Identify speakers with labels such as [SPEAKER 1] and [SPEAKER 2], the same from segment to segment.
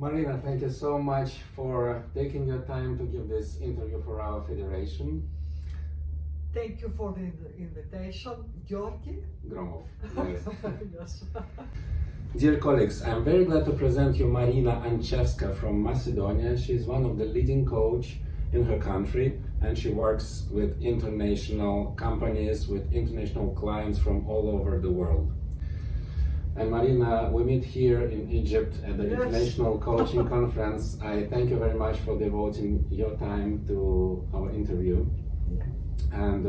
[SPEAKER 1] Marina, thank you so much for taking your time to give this interview for our federation.
[SPEAKER 2] Thank you for the invitation, Georgy
[SPEAKER 1] Gromov. Yes.
[SPEAKER 2] Yes.
[SPEAKER 1] Dear colleagues, I'm very glad to present you Marina Anchevska from Macedonia. She's one of the leading coach in her country, and she works with international companies, with international clients from all over the world. And Marina, we meet here in Egypt at the
[SPEAKER 2] Yes.
[SPEAKER 1] International Coaching Conference. I thank you very much for devoting your time to our interview. And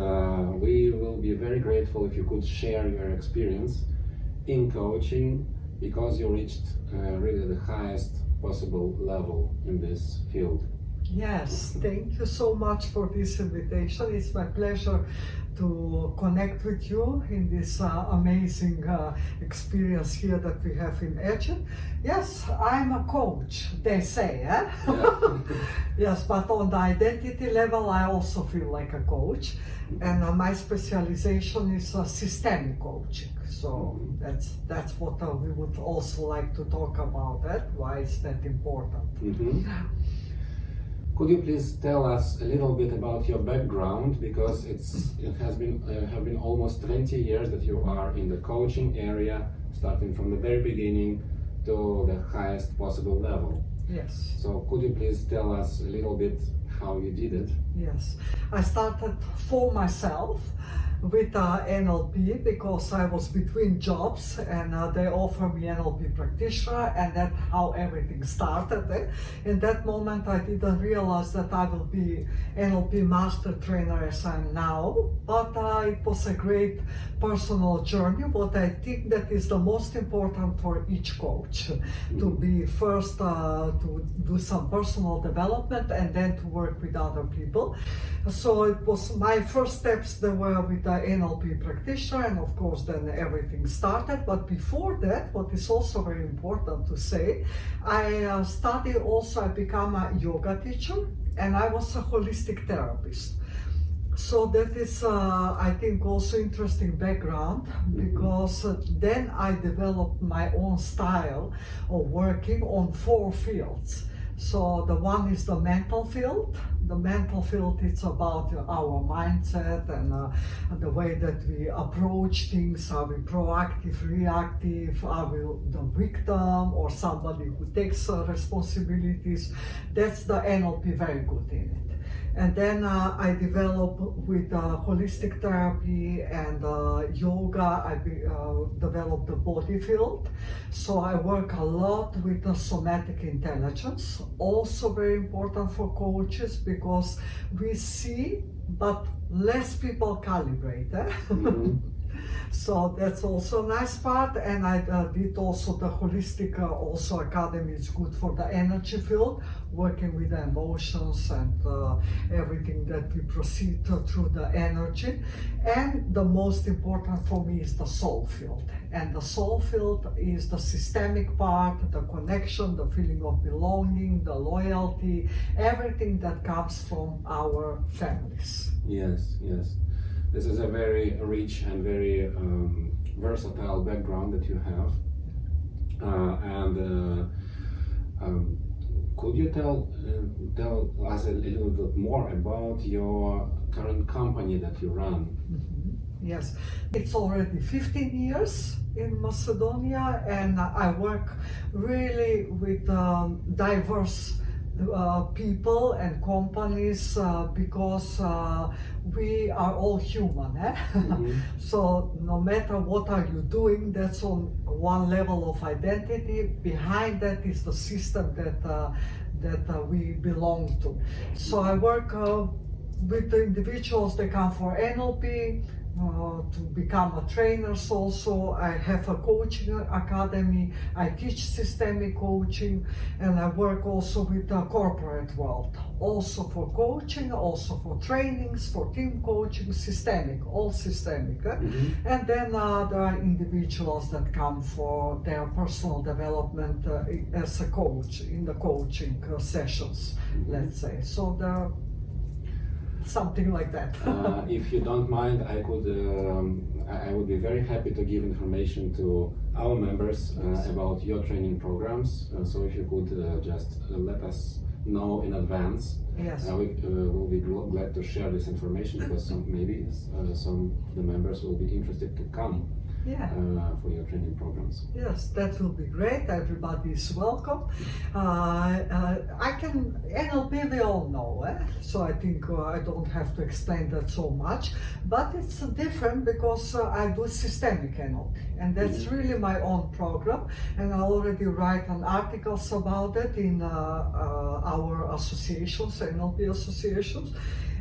[SPEAKER 1] we will be very grateful if you could share your experience in coaching, because you reached really the highest possible level in this field.
[SPEAKER 2] Yes, thank you so much for this invitation. It's my pleasure to connect with you in this amazing experience here that we have in Egypt. Yes, I'm a coach, they say, eh?
[SPEAKER 1] Yeah.
[SPEAKER 2] Yes, but on the identity level, I also feel like a coach. And my specialization is systemic coaching. So that's what we would also like to talk about. That why is that important?
[SPEAKER 1] Could you please tell us a little bit about your background, because it has been have been almost 20 years that you are in the coaching area, starting from the very beginning to the highest possible level.
[SPEAKER 2] Yes.
[SPEAKER 1] So could you please tell us a little bit how you did it?
[SPEAKER 2] Yes, I started for myself with NLP because I was between jobs, and they offered me NLP practitioner, and that's how everything started. In that moment I didn't realize that I will be NLP master trainer as I am now, but it was a great personal journey. What I think that is the most important for each coach, to be first to do some personal development and then to work with other people. So it was my first steps, they were with the NLP practitioner, and of course then everything started. But before that, what is also very important to say, I studied also, I became a yoga teacher, and I was a holistic therapist. So that is, I think, also interesting background, because then I developed my own style of working on 4 fields. So the one is the mental field. The mental field, it's about our mindset and the way that we approach things. Are we proactive, reactive? Are we the victim or somebody who takes responsibilities? That's the NLP very good in it. And then I developed with holistic therapy and yoga, I developed the body field. So I work a lot with the somatic intelligence, also very important for coaches, because we see, but less people calibrate. So that's also a nice part. And I did also the holistic also academy. It's good for the energy field, working with the emotions and everything that we proceed through the energy. And the most important for me is the soul field. And the soul field is the systemic part, the connection, the feeling of belonging, the loyalty, everything that comes from our families.
[SPEAKER 1] Yes, yes. This is a very rich and very versatile background that you have. Could you tell us a little bit more about your current company that you run?
[SPEAKER 2] Yes, it's already 15 years in Macedonia, and I work really with diverse people and companies, because we are all human. So no matter what are you doing, that's on one level of identity. Behind that is the system that we belong to. So I work with the individuals that come for NLP, to become a trainers also. I have a coaching academy, I teach systemic coaching, and I work also with the corporate world, also for coaching, also for trainings, for team coaching, systemic, all systemic. And then there are individuals that come for their personal development as a coach, in the coaching sessions, let's say. So there are something like that.
[SPEAKER 1] If you don't mind, I would be very happy to give information to our members about your training programs. So if you could just let us know in advance,
[SPEAKER 2] Yes.
[SPEAKER 1] we will be glad to share this information, because maybe some of the members will be interested to come
[SPEAKER 2] Yeah.
[SPEAKER 1] For your training programs.
[SPEAKER 2] Yes, that will be great. Everybody is welcome. NLP we all know, so I think I don't have to explain that so much. But it's different because I do systemic NLP, and that's really my own program. And I already write articles about it in our associations, NLP associations.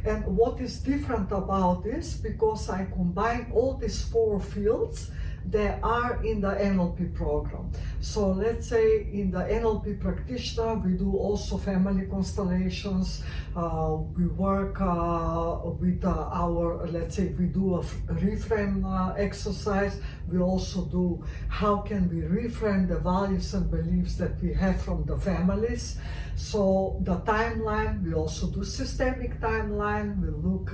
[SPEAKER 2] And what is different about this, because I combine all these 4 fields that are in the NLP program. So let's say in the NLP practitioner, we do also family constellations. We work with let's say we do a reframe exercise. We also do how can we reframe the values and beliefs that we have from the families. So the timeline, we also do systemic timeline. We look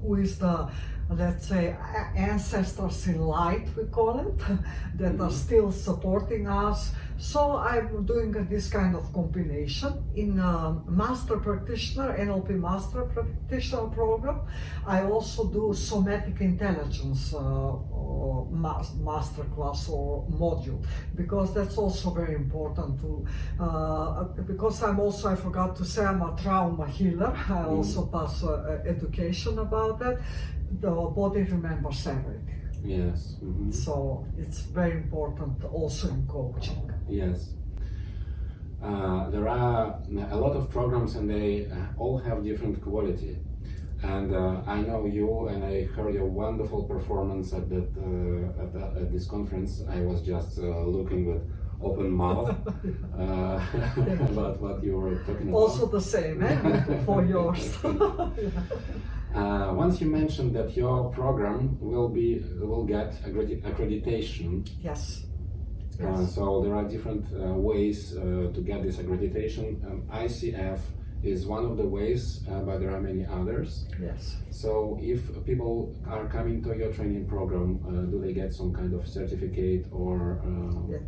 [SPEAKER 2] who is the, let's say, ancestors in light, we call it, that are still supporting us. So I'm doing this kind of combination in Master Practitioner, NLP Master Practitioner program. I also do Somatic Intelligence master class or module, because that's also very important to, because I forgot to say, I'm a trauma healer. I also pass education about that. The body remembers everything.
[SPEAKER 1] Yes.
[SPEAKER 2] So it's very important also in coaching.
[SPEAKER 1] Yes. There are a lot of programs, and they all have different quality. And I know you, and I heard your wonderful performance at this conference. I was just looking with open mouth about what you were talking about.
[SPEAKER 2] Also the same, for yours.
[SPEAKER 1] Once you mentioned that your program will get accreditation.
[SPEAKER 2] Yes.
[SPEAKER 1] So there are different ways to get this accreditation. ICF is one of the ways, but there are many others.
[SPEAKER 2] Yes.
[SPEAKER 1] So if people are coming to your training program, do they get some kind of certificate or?
[SPEAKER 2] Yeah.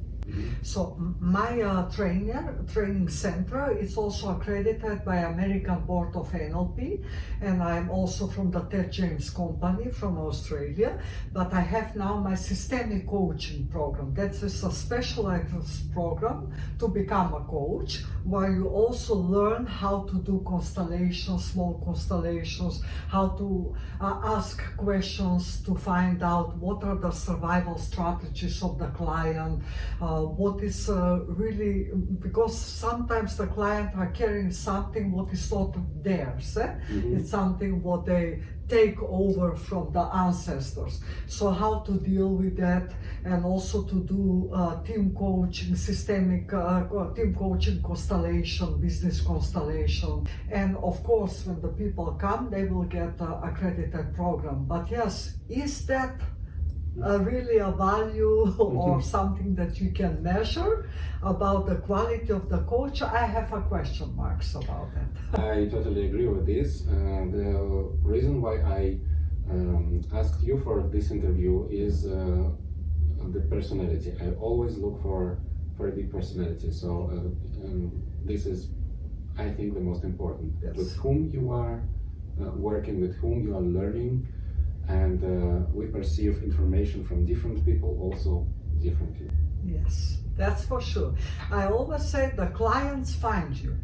[SPEAKER 2] So my training center is also accredited by American Board of NLP, and I'm also from the Ted James Company from Australia. But I have now my systemic coaching program. That's a specialized program to become a coach, where you also learn how to do constellations, small constellations, how to ask questions to find out what are the survival strategies of the client. What is really, because sometimes the client are carrying something what is not theirs. It's something what they take over from the ancestors. So how to deal with that, and also to do team coaching, systemic team coaching, constellation, business constellation. And of course, when the people come, they will get an accredited program. But yes, is that really a value or something that you can measure about the quality of the coach? I have a question marks about that.
[SPEAKER 1] I totally agree with this. The reason why I asked you for this interview is the personality. I always look for a big personality. So this is, I think, the most important.
[SPEAKER 2] Yes.
[SPEAKER 1] With whom you are working, with whom you are learning. And we perceive information from different people also differently.
[SPEAKER 2] Yes, that's for sure. I always say the clients find you,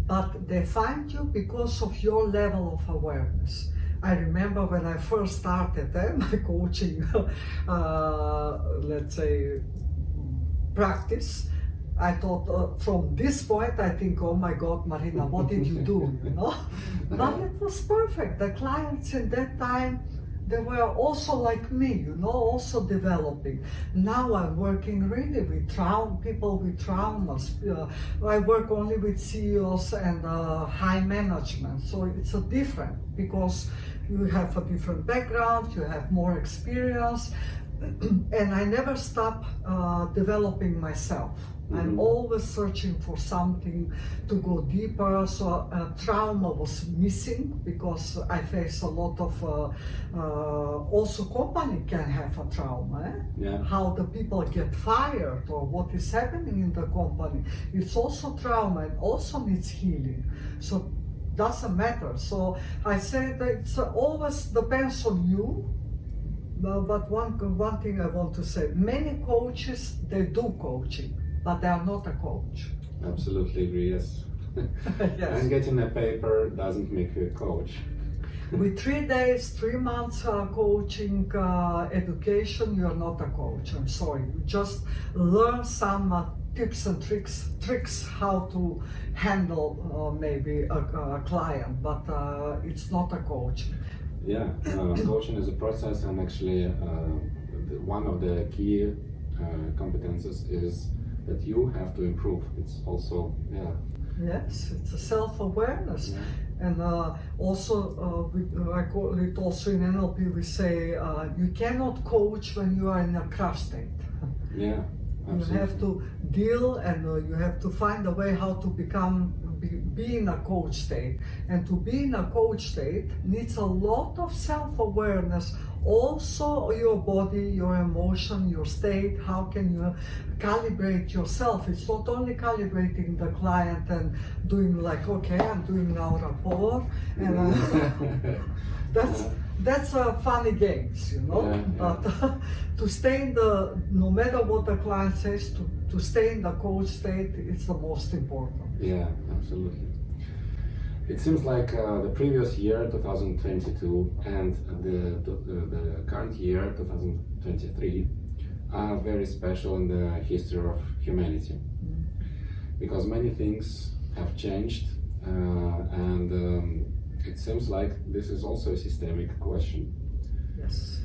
[SPEAKER 2] but they find you because of your level of awareness. I remember when I first started my coaching, let's say, practice, I thought from this point, I think, oh my God, Marina, what did you do, But it was perfect. The clients in that time, they were also like me, also developing. Now I'm working really with people with traumas. I work only with CEOs and high management. So it's a different, because you have a different background, you have more experience, and I never stop developing myself. I'm always searching for something to go deeper. So trauma was missing because I face a lot of, also company can have a trauma.
[SPEAKER 1] Yeah.
[SPEAKER 2] How the people get fired or what is happening in the company. It's also trauma and also needs healing. So doesn't matter. So I say that it's always depends on you. But one thing I want to say, many coaches, they do coaching, but they are not a coach.
[SPEAKER 1] Absolutely agree, yes.
[SPEAKER 2] Yes.
[SPEAKER 1] And getting a paper doesn't make you a coach.
[SPEAKER 2] With 3 days, 3 months coaching education, you're not a coach, I'm sorry. You just learn some tips and tricks how to handle maybe a client, but it's not a coach.
[SPEAKER 1] Yeah, coaching is a process, and actually one of the key competences is that you have to improve. It's also, yeah.
[SPEAKER 2] Yes, it's a self-awareness.
[SPEAKER 1] Yeah.
[SPEAKER 2] And also, I call it also in NLP, we say you cannot coach when you are in a crash state.
[SPEAKER 1] Yeah, absolutely.
[SPEAKER 2] You have to deal and you have to find a way how to be in a coach state. And to be in a coach state needs a lot of self-awareness, also your body, your emotion, your state, how can you calibrate yourself. It's not only calibrating the client and doing like, okay, I'm doing now rapport, and that's funny games, you know.
[SPEAKER 1] Yeah, yeah.
[SPEAKER 2] But to stay in the, no matter what the client says, to stay in the coach state, it's the most important.
[SPEAKER 1] Yeah, absolutely. It seems like the previous year, 2022, and the current year, 2023, are very special in the history of humanity. Because many things have changed, and it seems like this is also a systemic question.
[SPEAKER 2] Yes.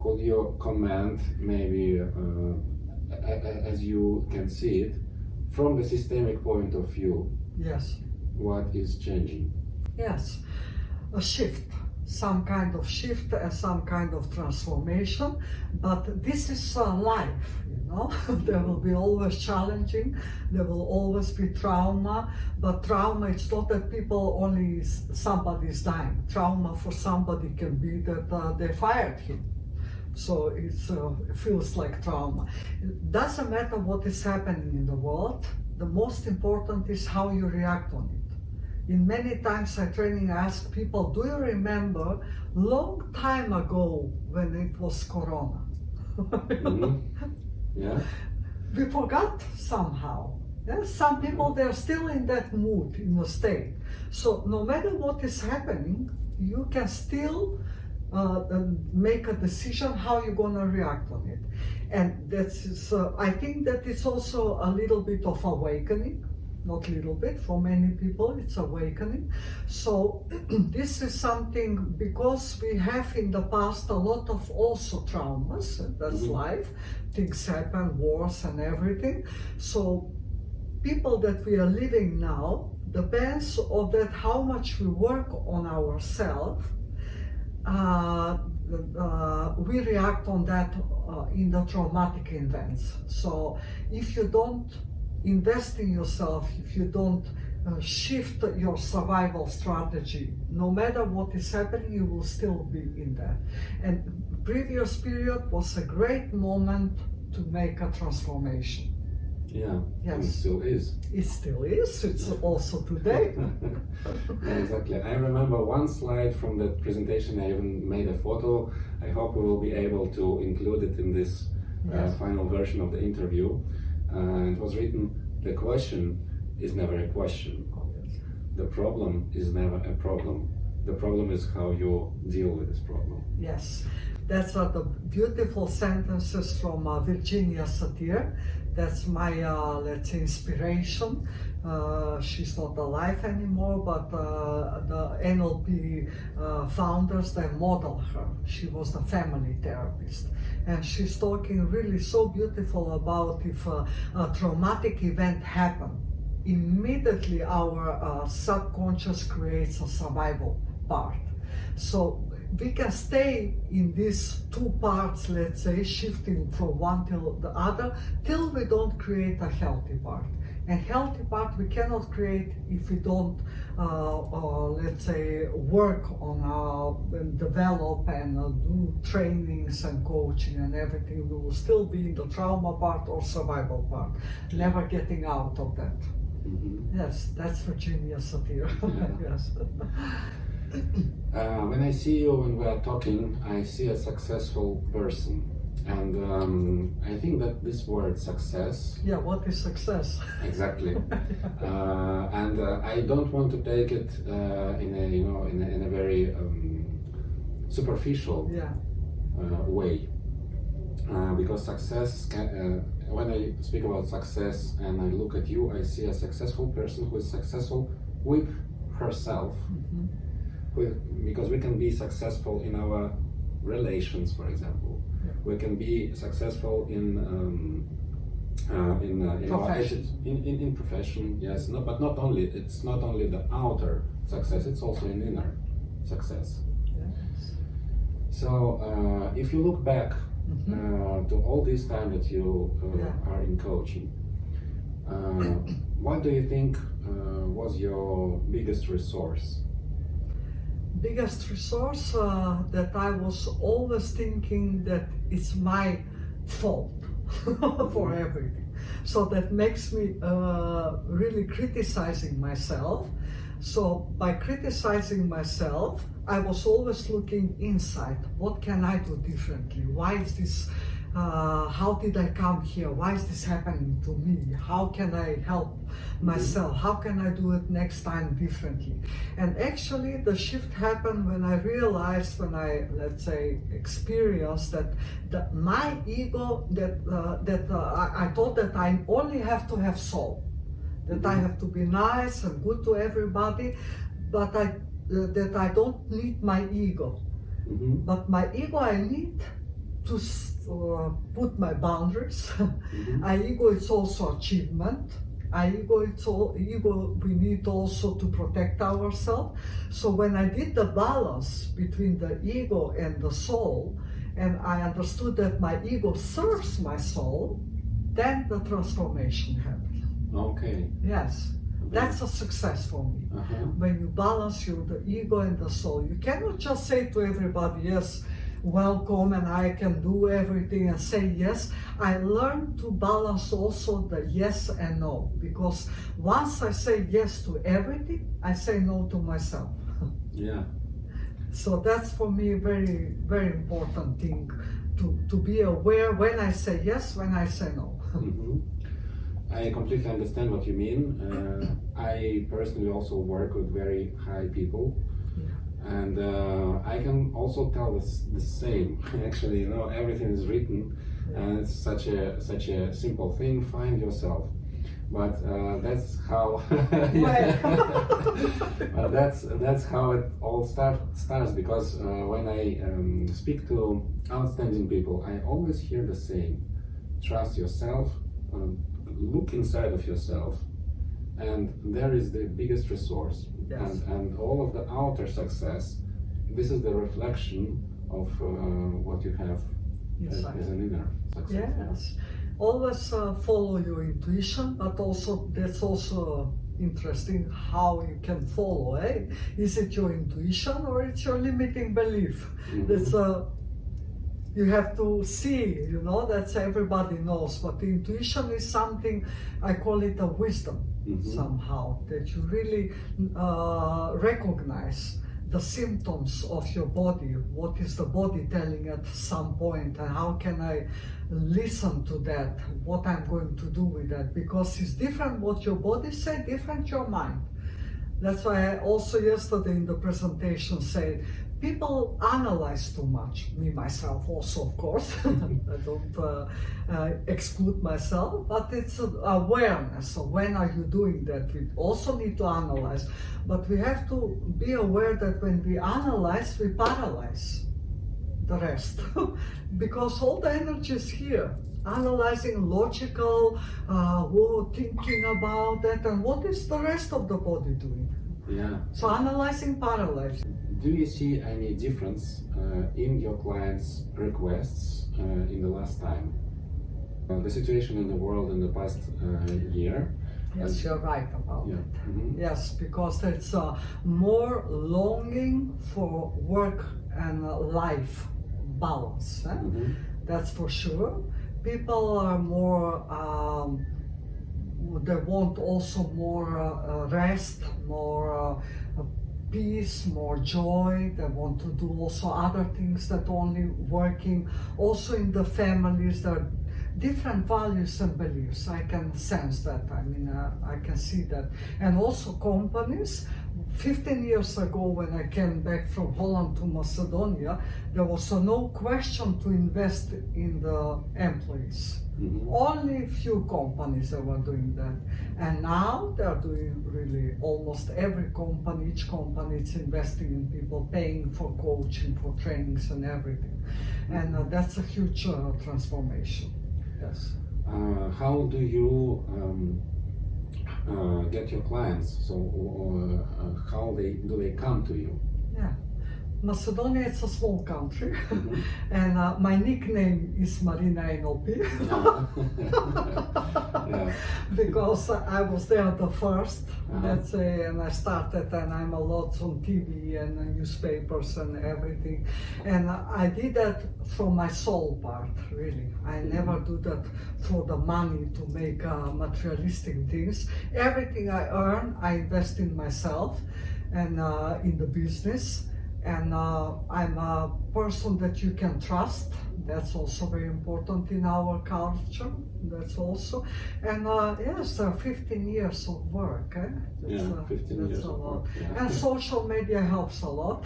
[SPEAKER 1] Could you comment, maybe, as you can see it, from the systemic point of view,
[SPEAKER 2] Yes.
[SPEAKER 1] what is changing?
[SPEAKER 2] Yes, a shift, some kind of shift and some kind of transformation, but this is life, you know. There will be always challenging, there will always be trauma, but trauma, it's not that people only, somebody is dying. Trauma for somebody can be that they fired him. So it feels like trauma. It doesn't matter what is happening in the world, the most important is how you react on it. In many times I training, I ask people, do you remember long time ago when it was Corona?
[SPEAKER 1] Yeah.
[SPEAKER 2] We forgot somehow. Yeah? Some people, they're still in that mood, in the state. So no matter what is happening, you can still make a decision how you're gonna react on it. And that's, I think that it's also a little bit of awakening. Not little bit, for many people it's awakening. So this is something, because we have in the past a lot of also traumas, that's life, things happen, wars and everything. So people that we are living now, depends on that how much we work on ourselves, we react on that in the traumatic events. So if you don't invest in yourself, if you don't shift your survival strategy, no matter what is happening, you will still be in there. And previous period was a great moment to make a transformation.
[SPEAKER 1] Yeah,
[SPEAKER 2] Yes.
[SPEAKER 1] and it still is.
[SPEAKER 2] It still is, it's also today.
[SPEAKER 1] Yeah, exactly. I remember one slide from that presentation, I even made a photo. I hope we will be able to include it in this final version of the interview. It was written, the question is never a question. The problem is never a problem. The problem is how you deal with this problem.
[SPEAKER 2] Yes, that's what the beautiful sentences from Virginia Satir. That's my, let's say, inspiration. She's not alive anymore, but the NLP founders, they model her. She was a family therapist. And she's talking really so beautiful about if a traumatic event happened, immediately our subconscious creates a survival part. So we can stay in these two parts, let's say, shifting from one till the other, till we don't create a healthy part. And healthy part we cannot create if we don't, let's say, work on and develop and do trainings and coaching and everything. We will still be in the trauma part or survival part, never getting out of that.
[SPEAKER 1] Mm-hmm.
[SPEAKER 2] Yes, that's Virginia Satir.
[SPEAKER 1] Yeah.
[SPEAKER 2] Yes.
[SPEAKER 1] When I see you when we are talking, I see a successful person. And I think that this word success.
[SPEAKER 2] Yeah, what is success?
[SPEAKER 1] Exactly. And I don't want to take it in a very superficial
[SPEAKER 2] Yeah.
[SPEAKER 1] way, because success. When I speak about success and I look at you, I see a successful person who is successful with herself.
[SPEAKER 2] Mm-hmm.
[SPEAKER 1] Because we can be successful in our relations, for example.
[SPEAKER 2] Yeah.
[SPEAKER 1] We can be successful in
[SPEAKER 2] Profession.
[SPEAKER 1] in profession, yes. No, but not only. It's not only the outer success; it's also an inner success.
[SPEAKER 2] Yes.
[SPEAKER 1] So, if you look back
[SPEAKER 2] Mm-hmm.
[SPEAKER 1] to all this time that you
[SPEAKER 2] Yeah.
[SPEAKER 1] are in coaching, what do you think was your biggest resource?
[SPEAKER 2] Biggest resource that I was always thinking that it's my fault for everything. So that makes me really criticizing myself. So by criticizing myself, I was always looking inside. What can I do differently? Why is this? How did I come here? Why is this happening to me? How can I help myself? How can I do it next time differently? And actually the shift happened when I realized, when I, let's say, experienced that my ego, I thought that I only have to have soul, that I have to be nice and good to everybody, but that I don't need my ego.
[SPEAKER 1] Mm-hmm.
[SPEAKER 2] But my ego, I need to put my boundaries.
[SPEAKER 1] Mm-hmm.
[SPEAKER 2] Our ego is also achievement. Our ego, we need also to protect ourselves. So when I did the balance between the ego and the soul, and I understood that my ego serves my soul, then the transformation happened.
[SPEAKER 1] Okay.
[SPEAKER 2] Yes, that's a success for me.
[SPEAKER 1] Uh-huh.
[SPEAKER 2] When you balance the ego and the soul, you cannot just say to everybody, yes, welcome, and I can do everything and say yes. I learned to balance also the yes and no, because once I say yes to everything, I say no to myself.
[SPEAKER 1] Yeah.
[SPEAKER 2] So that's for me a very, very important thing, to be aware when I say yes, when I say no.
[SPEAKER 1] Mm-hmm. I completely understand what you mean. I personally also work with very high people. And I can also tell the same. Actually, everything is written, and it's such a simple thing. Find yourself, but that's how. That's how it all starts. Because when I speak to outstanding people, I always hear the same: trust yourself, look inside of yourself, and there is the biggest resource.
[SPEAKER 2] Yes.
[SPEAKER 1] And all of the outer success, this is the reflection of what you have as an inner success.
[SPEAKER 2] Yes, always follow your intuition, but also that's also interesting how you can follow. Is it your intuition or it's your limiting belief?
[SPEAKER 1] Mhm.
[SPEAKER 2] That's you have to see, that's everybody knows, but the intuition is something, I call it a wisdom.
[SPEAKER 1] Mhm.
[SPEAKER 2] Somehow, that you really recognize the symptoms of your body. What is the body telling at some point, and how can I listen to that? What I'm going to do with that? Because it's different what your body said, different your mind. That's why I also yesterday in the presentation said, people analyze too much, me myself also, of course. I don't exclude myself, but it's awareness. So when are you doing that? We also need to analyze, but we have to be aware that when we analyze, we paralyze the rest. Because all the energy is here. Analyzing, logical, thinking about that, and what is the rest of the body doing?
[SPEAKER 1] Yeah.
[SPEAKER 2] So analyzing, paralyzing.
[SPEAKER 1] do you see any difference in your clients' requests in the last time? The situation in the world in the past year.
[SPEAKER 2] Yes, you're right about
[SPEAKER 1] Yeah.
[SPEAKER 2] it.
[SPEAKER 1] Mhm.
[SPEAKER 2] Yes, because it's more longing for work and life balance.
[SPEAKER 1] Mhm.
[SPEAKER 2] That's for sure. People are more, they want also more rest, more peace, more joy. They want to do also other things that only working. Also in the families, there are different values and beliefs. I can sense that. I mean, I can see that. And also companies. 15 years ago, when I came back from Holland to Macedonia, there was no question to invest in the employees.
[SPEAKER 1] Mhm.
[SPEAKER 2] Only few companies that were doing that. And now they are doing really almost every company, each company is investing in people, paying for coaching, for trainings and everything. And that's a huge transformation. Yes.
[SPEAKER 1] How do you get your clients? So how do they come to you?
[SPEAKER 2] Yeah. Macedonia is a small country,
[SPEAKER 1] Mhm.
[SPEAKER 2] and my nickname is Marina NLP
[SPEAKER 1] Yeah.
[SPEAKER 2] because I was there the first,
[SPEAKER 1] Uh-huh.
[SPEAKER 2] let's say, and I started, and I'm a lot on TV and newspapers and everything, and I did that from my soul part, really. I never do that for the money to make materialistic things. Everything I earn, I invest in myself and in the business. And I'm a person that you can trust. That's also very important in our culture. That's also, and yes, 15 years of work. That's,
[SPEAKER 1] Yeah, 15 years
[SPEAKER 2] a
[SPEAKER 1] of
[SPEAKER 2] lot.
[SPEAKER 1] work, yeah.
[SPEAKER 2] And social media helps a lot.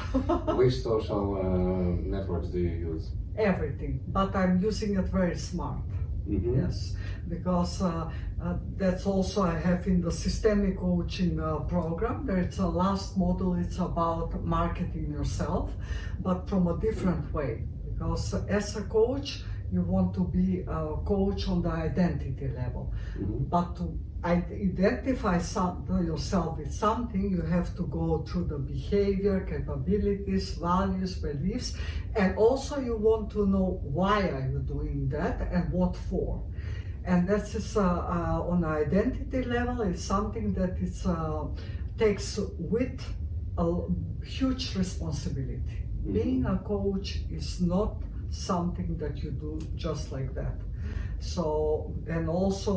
[SPEAKER 1] Which social networks do you use?
[SPEAKER 2] Everything, but I'm using it very smart.
[SPEAKER 1] Mhm.
[SPEAKER 2] Yes, because that's also I have in the systemic coaching program. There's a last model. It's about marketing yourself, but from a different way. Because as a coach, you want to be a coach on the identity level.
[SPEAKER 1] Mhm.
[SPEAKER 2] But to identify yourself with something, you have to go through the behavior, capabilities, values, beliefs, and also you want to know why are you doing that and what for. And that's just, on an identity level, it's something that it's, takes with a huge responsibility.
[SPEAKER 1] Mhm.
[SPEAKER 2] Being a coach is not something that you do just like that. So, and also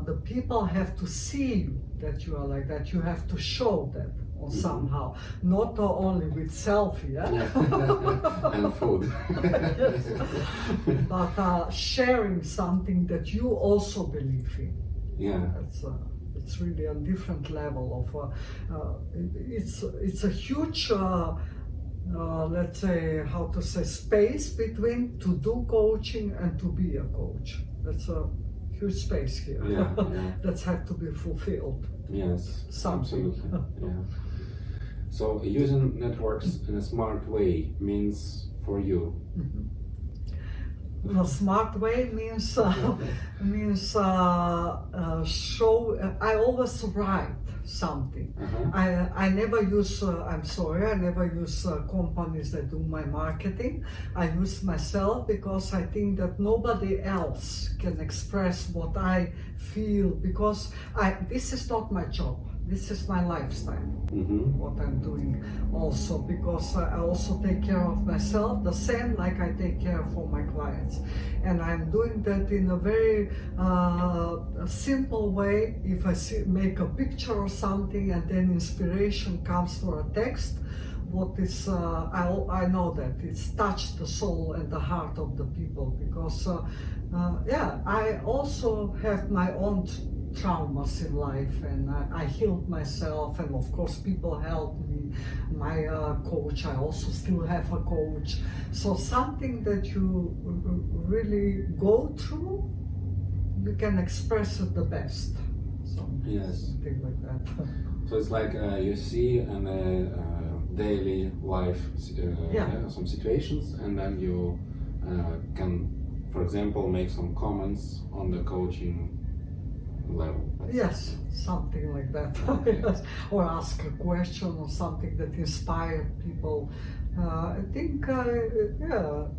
[SPEAKER 2] the people have to see you that you are like that. You have to show that or somehow, not only with selfie,
[SPEAKER 1] And food.
[SPEAKER 2] but sharing something that you also believe in.
[SPEAKER 1] Yeah.
[SPEAKER 2] It's really a different level of. It's a huge. Let's say, how to say, space between to do coaching and to be a coach. That's a huge space here.
[SPEAKER 1] Yeah, yeah.
[SPEAKER 2] That's have to be fulfilled.
[SPEAKER 1] Yes,
[SPEAKER 2] Something.
[SPEAKER 1] absolutely. Yeah. So using networks in a smart way means for you.
[SPEAKER 2] The smart way means show. I always write something.
[SPEAKER 1] Uh-huh.
[SPEAKER 2] I never use. I'm sorry. I never use companies that do my marketing. I use myself because I think that nobody else can express what I feel because this is not my job. This is my lifestyle.
[SPEAKER 1] Mm-hmm.
[SPEAKER 2] What I'm doing also because I also take care of myself the same like I take care for my clients, and I'm doing that in a very simple way. If I make a picture or something and then inspiration comes for a text, what is I know that it's touched the soul and the heart of the people because I also have my own traumas in life, and I healed myself, and of course people helped me. My coach, I also still have a coach. So something that you really go through, you can express it the best.
[SPEAKER 1] Yes.
[SPEAKER 2] Something like that.
[SPEAKER 1] So it's like you see in a daily life some situations, and then you can, for example, make some comments on the coaching level.
[SPEAKER 2] Yes, something like that. Yes. Or ask a question or something that inspires people. I think,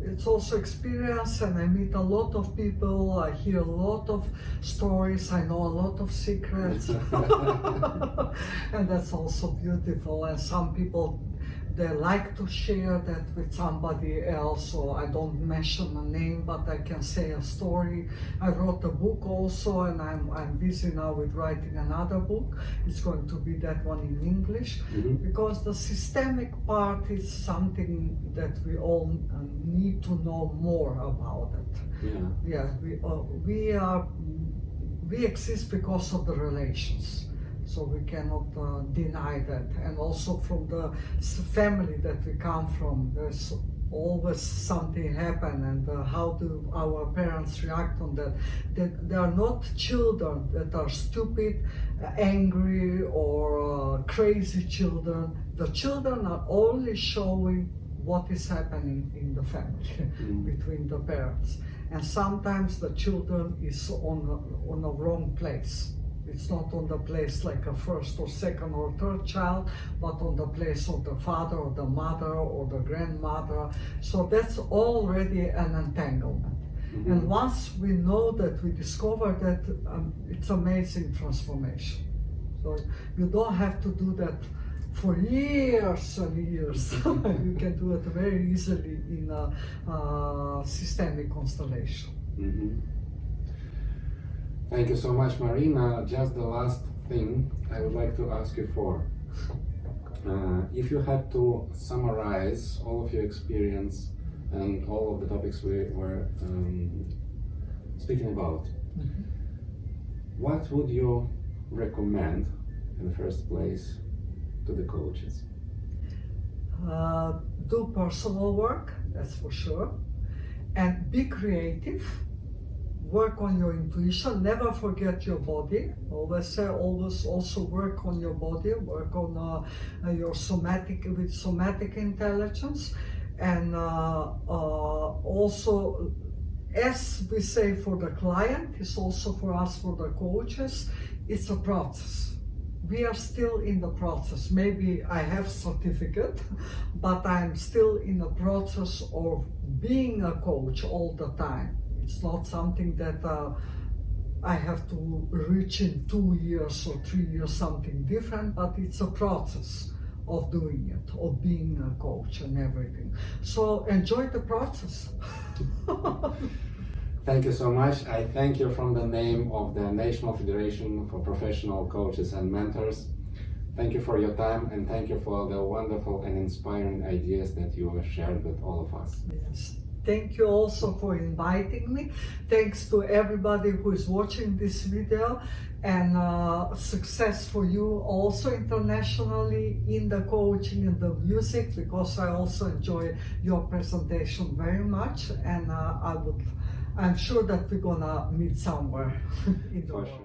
[SPEAKER 2] it's also experience, and I meet a lot of people, I hear a lot of stories, I know a lot of secrets. And that's also beautiful. And some people, they like to share that with somebody else, so I don't mention a name, but I can say a story. I wrote a book also, and I'm busy now with writing another book. It's going to be that one in English, because the systemic part is something that we all need to know more about it.
[SPEAKER 1] Yeah.
[SPEAKER 2] Yeah, we exist because of the relations. So we cannot deny that. And also from the family that we come from, there's always something happen, and how do our parents react on that? That they are not children that are stupid, angry, or crazy children. The children are only showing what is happening in the family between the parents. And sometimes the children is on a wrong place. It's not on the place like a first or second or third child, but on the place of the father or the mother or the grandmother. So that's already an entanglement. And once we know that, we discover that, it's amazing transformation. So you don't have to do that for years and years. You can do it very easily in a systemic constellation.
[SPEAKER 1] Thank you so much, Marina. Just the last thing I would like to ask you for. If you had to summarize all of your experience and all of the topics we were speaking about, what would you recommend in the first place to the coaches?
[SPEAKER 2] Do personal work, that's for sure, and be creative. Work on your intuition, never forget your body. Always also work on your body, work on your somatic intelligence, and also, as we say for the client, it's also for us, for the coaches, it's a process. We are still in the process. Maybe I have certificate, but I'm still in the process of being a coach all the time. It's not something that I have to reach in 2 years or 3 years, something different, but it's a process of doing it, of being a coach and everything. So enjoy the process.
[SPEAKER 1] Thank you so much. I thank you from the name of the National Federation for Professional Coaches and Mentors. Thank you for your time, and thank you for the wonderful and inspiring ideas that you have shared with all of us.
[SPEAKER 2] Yes. Thank you also for inviting me. Thanks to everybody who is watching this video, and success for you also internationally in the coaching and the music, because I also enjoy your presentation very much, and I'm sure that we're gonna meet somewhere in the world.